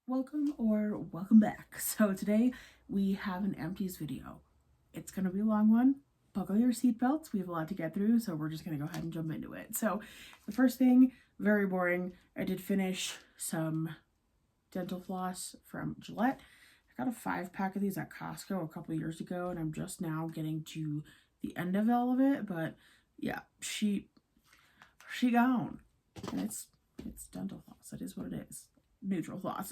Welcome or welcome back. So today we have an empties video. It's going to be a long one. Buckle your seatbelts. We have a lot to get through, so we're just going to go ahead and jump into it. So the first thing, very boring. I did finish some dental floss from Gillette. I got a 5-pack of these at Costco a couple years ago, and I'm just now getting to the end of all of it. But yeah, she gone, and it's dental floss. It is what it is. Neutral floss.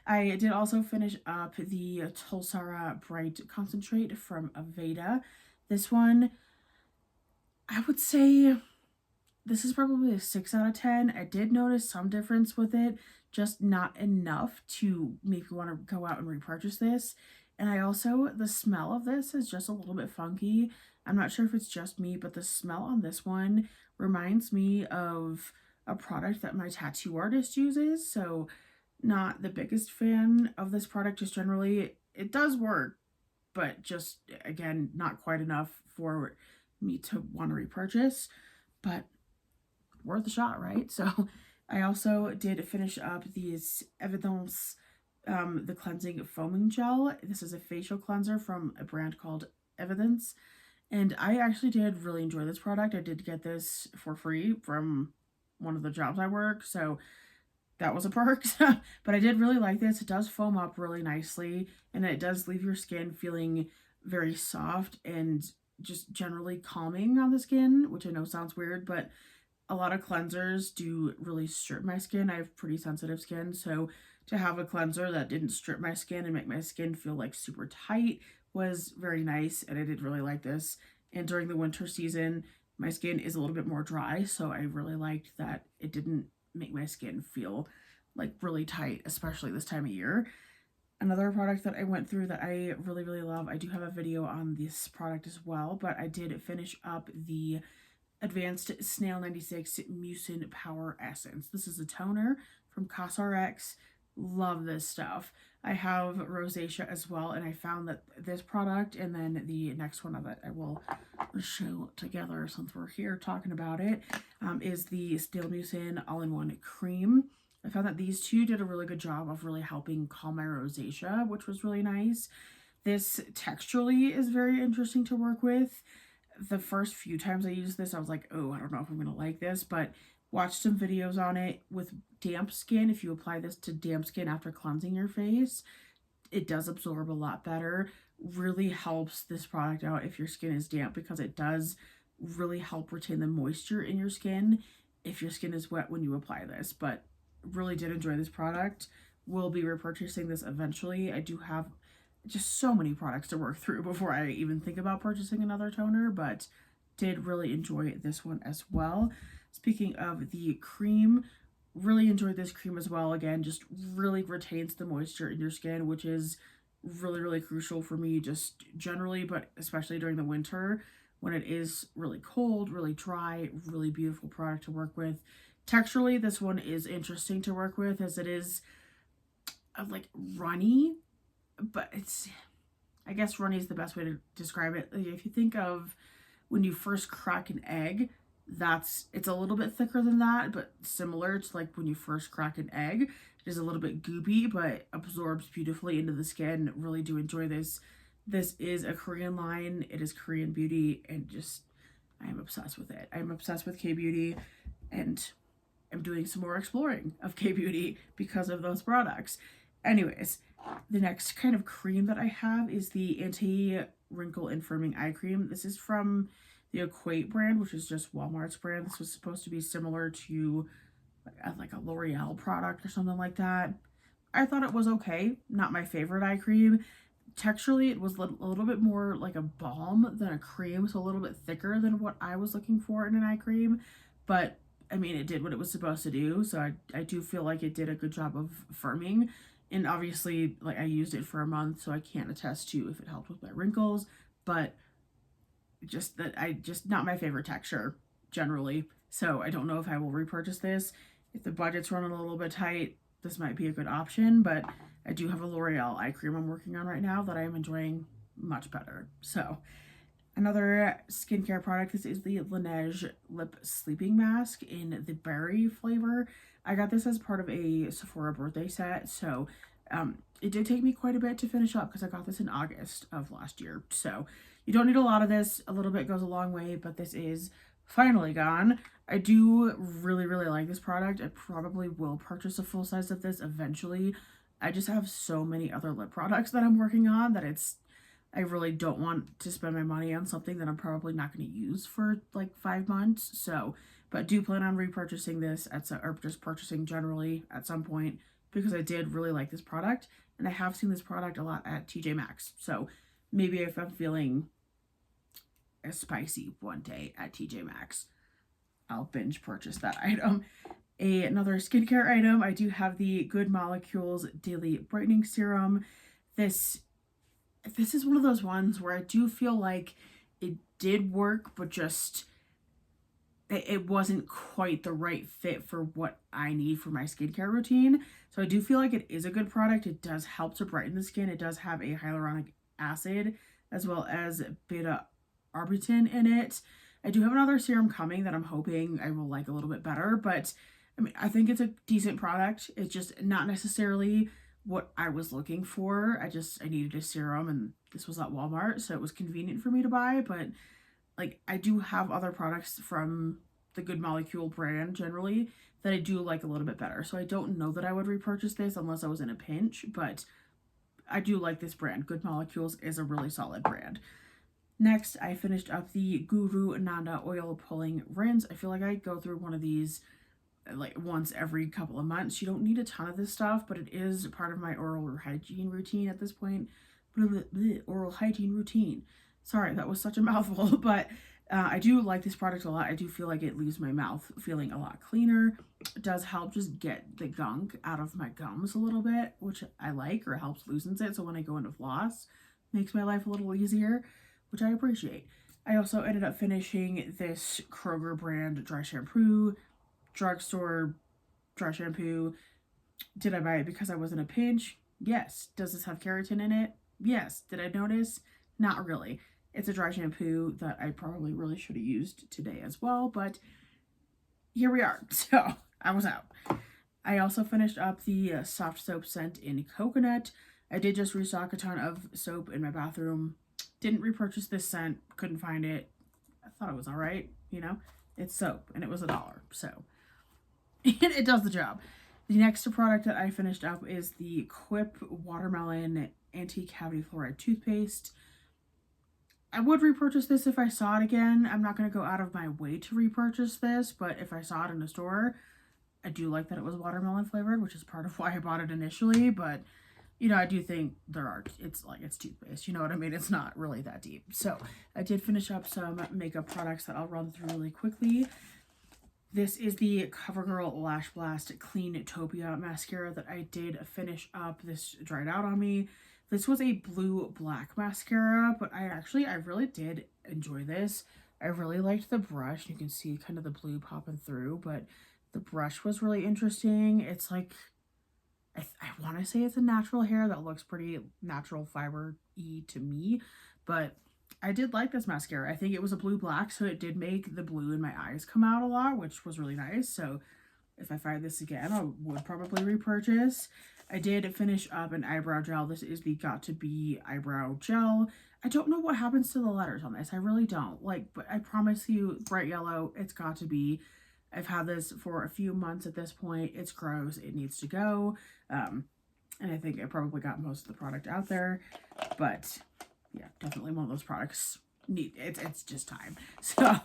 I did also finish up the Tulsara Bright Concentrate from Aveda. This one, I would say this is probably a 6 out of 10. I did notice some difference with it, just not enough to make me want to go out and repurchase this. And I also, the smell of this is just a little bit funky. I'm not sure if it's just me, but the smell on this one reminds me of a product that my tattoo artist uses. So not the biggest fan of this product, just generally. It does work, but just, again, not quite enough for me to want to repurchase, but worth a shot, right? So I also did finish up these Evidence, the cleansing foaming gel. This is a facial cleanser from a brand called Evidence, and I actually did really enjoy this product. I did get this for free from one of the jobs I work, so that was a perk. But I did really like this. It does foam up really nicely, and it does leave your skin feeling very soft and just generally calming on the skin, which I know sounds weird, but a lot of cleansers do really strip my skin. I have pretty sensitive skin, so to have a cleanser that didn't strip my skin and make my skin feel like super tight was very nice, and I did really like this. And during the winter season, my skin is a little bit more dry, so I really liked that it didn't make my skin feel like really tight, especially this time of year. Another product that I went through that I really love, I do have a video on this product as well, but I did finish up the Advanced Snail 96 Mucin Power Essence. This is a toner from CosRx. Love this stuff. I have rosacea as well, and I found that this product and then the next one of it I will show together since we're here talking about it, is the Snail Mucin All-in-One Cream. I found that these two did a really good job of really helping calm my rosacea, which was really nice. This texturally is very interesting to work with. The first few times I used this, I was like, oh, I don't know if I'm going to like this, but watched some videos on it with damp skin. If you apply this to damp skin after cleansing your face, it does absorb a lot better. Really helps this product out if your skin is damp, because it does really help retain the moisture in your skin if your skin is wet when you apply this. But really did enjoy this product. Will be repurchasing this eventually. I do have just so many products to work through before I even think about purchasing another toner, but did really enjoy this one as well. Speaking of the cream, really enjoyed this cream as well. Again, just really retains the moisture in your skin, which is really crucial for me just generally, but especially during the winter when it is really cold, really dry. Really beautiful product to work with. Texturally, this one is interesting to work with as it is like runny, but it's, I guess runny is the best way to describe it. If you think of when you first crack an egg, it's a little bit thicker than that, but similar to like when you first crack an egg. It is a little bit goopy, but absorbs beautifully into the skin. Really do enjoy this. This is a Korean line. It is Korean beauty, and just, I am obsessed with it. I'm obsessed with K-beauty, and I'm doing some more exploring of K-beauty because of those products. Anyways, the next kind of cream that I have is the Anti-Wrinkle Infirming Eye Cream. This is from the Equate brand, which is just Walmart's brand. This was supposed to be similar to like a L'Oreal product or something like that. I thought it was okay. Not my favorite eye cream. Texturally, it was a little bit more like a balm than a cream, so a little bit thicker than what I was looking for in an eye cream. But, I mean, it did what it was supposed to do, so I do feel like it did a good job of firming. And obviously, like, I used it for a month, so I can't attest to if it helped with my wrinkles, but just not my favorite texture generally. So I don't know if I will repurchase this. If the budget's running a little bit tight, this might be a good option, but I do have a L'Oreal eye cream I'm working on right now that I am enjoying much better. So another skincare product, this is the Laneige Lip Sleeping Mask in the berry flavor. I got this as part of a Sephora birthday set, so it did take me quite a bit to finish up because I got this in August of last year. So you don't need a lot of this. A little bit goes a long way, but this is finally gone. I do really, really like this product. I probably will purchase a full size of this eventually. I just have so many other lip products that I'm working on that I really don't want to spend my money on something that I'm probably not going to use for like 5 months. So, but do plan on repurchasing this or just purchasing generally at some point because I did really like this product and I have seen this product a lot at TJ Maxx. So maybe if I'm feeling spicy one day at TJ Maxx, I'll binge purchase that item. Another skincare item, I do have the Good Molecules Daily Brightening Serum. This is one of those ones where I do feel like it did work, but just it wasn't quite the right fit for what I need for my skincare routine. So I do feel like it is a good product. It does help to brighten the skin. It does have a hyaluronic acid as well as beta arbutin in it. I do have another serum coming that I'm hoping I will like a little bit better, but I mean, I think it's a decent product. It's just not necessarily what I was looking for. I needed a serum and this was at Walmart, so it was convenient for me to buy, but like I do have other products from the Good Molecule brand generally that I do like a little bit better. So I don't know that I would repurchase this unless I was in a pinch, but I do like this brand. Good Molecules is a really solid brand. Next, I finished up the Guru Nanda Oil Pulling Rinse. I feel like I go through one of these like once every couple of months. You don't need a ton of this stuff, but it is part of my oral hygiene routine at this point. Oral hygiene routine. Sorry, that was such a mouthful, but I do like this product a lot. I do feel like it leaves my mouth feeling a lot cleaner. It does help just get the gunk out of my gums a little bit, which I like, or it helps loosens it. So when I go into floss, it makes my life a little easier, which I appreciate. I also ended up finishing this Kroger brand dry shampoo, drugstore dry shampoo. Did I buy it because I was in a pinch? Yes. Does this have keratin in it? Yes. Did I notice? Not really. It's a dry shampoo that I probably really should have used today as well, but here we are. So I was out. I also finished up the soft soap scent in coconut. I did just restock a ton of soap in my bathroom. Didn't repurchase this scent. Couldn't find it. I thought it was all right. You know, it's soap and it was $1. So it does the job. The next product that I finished up is the Quip Watermelon Anti-Cavity Fluoride Toothpaste. I would repurchase this if I saw it again. I'm not going to go out of my way to repurchase this, but if I saw it in a store, I do like that it was watermelon flavored, which is part of why I bought it initially, but you know, I do think it's toothpaste. You know what I mean? It's not really that deep. So I did finish up some makeup products that I'll run through really quickly. This is the CoverGirl Lash Blast Cleantopia mascara that I did finish up. This dried out on me. This was a blue-black mascara, but I really did enjoy this. I really liked the brush. You can see kind of the blue popping through, but the brush was really interesting. It's like, I want to say it's a natural hair that looks pretty natural fiber-y to me, but I did like this mascara. I think it was a blue-black, so it did make the blue in my eyes come out a lot, which was really nice. So if I find this again, I would probably repurchase. I did finish up an eyebrow gel. This is the Got To Be eyebrow gel. I don't know what happens to the letters on this. I really don't. But I promise you, bright yellow, it's Got To Be. I've had this for a few months at this point. It's gross. It needs to go. And I think I probably got most of the product out there. But yeah, definitely one of those products. It's just time. So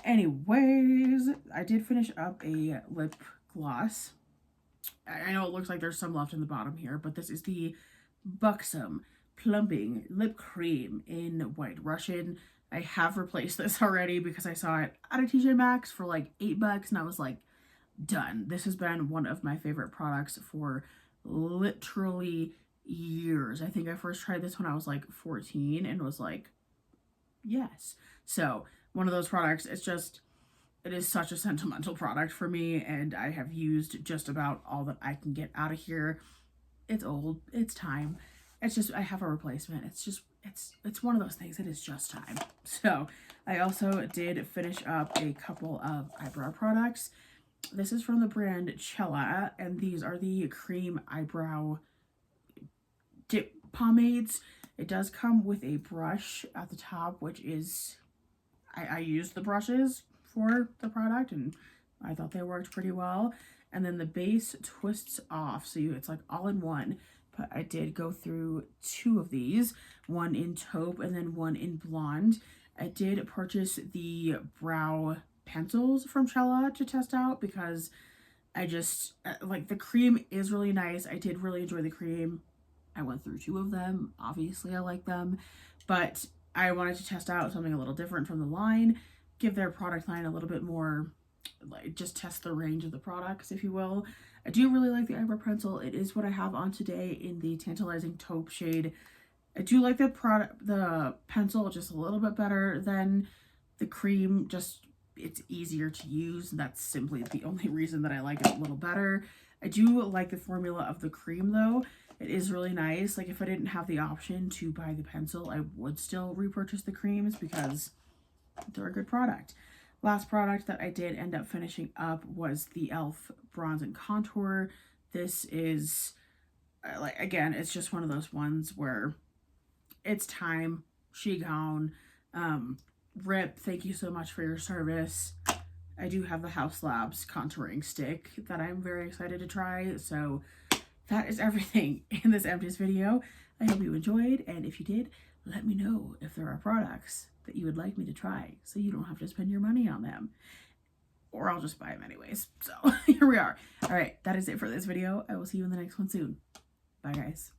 anyways, I did finish up a lip gloss. I know it looks like there's some left in the bottom here, but this is the Buxom Plumping Lip Cream in White Russian. I have replaced this already because I saw it at a TJ Maxx for like $8 and I was like, done. This has been one of my favorite products for literally years. I think I first tried this when I was like 14 and was like, yes. So one of those products, it is such a sentimental product for me, and I have used just about all that I can get out of here. It's old. It's time. I have a replacement. It's one of those things. It is just time. So I also did finish up a couple of eyebrow products. This is from the brand Cella, and these are the cream eyebrow dip pomades. It does come with a brush at the top, which is, I used the brushes for the product and I thought they worked pretty well. And then the base twists off, so it's like all in one. But I did go through 2 of these, one in taupe and then one in blonde. I did purchase the brow pencils from Cella to test out because I just, like, the cream is really nice. I did really enjoy the cream. I went through 2 of them. Obviously, I like them. But I wanted to test out something a little different from the line, give their product line a little bit more, like, just test the range of the products, if you will. I do really like the eyebrow pencil. It is what I have on today in the Tantalizing Taupe shade. I do like the pencil just a little bit better than the cream. Just, it's easier to use. That's simply the only reason that I like it a little better. I do like the formula of the cream though. It is really nice. Like, if I didn't have the option to buy the pencil, I would still repurchase the creams because they're a good product. Last product that I did end up finishing up was the e.l.f. Bronze and Contour. This is, like, again, it's just one of those ones where it's time. She gone. Rip, thank you so much for your service. I do have the House Labs contouring stick that I'm very excited to try. So that is everything in this Empties video. I hope you enjoyed, and if you did, let me know if there are products that you would like me to try so you don't have to spend your money on them. Or I'll just buy them anyways. So here we are. All right, that is it for this video. I will see you in the next one soon. Bye, guys.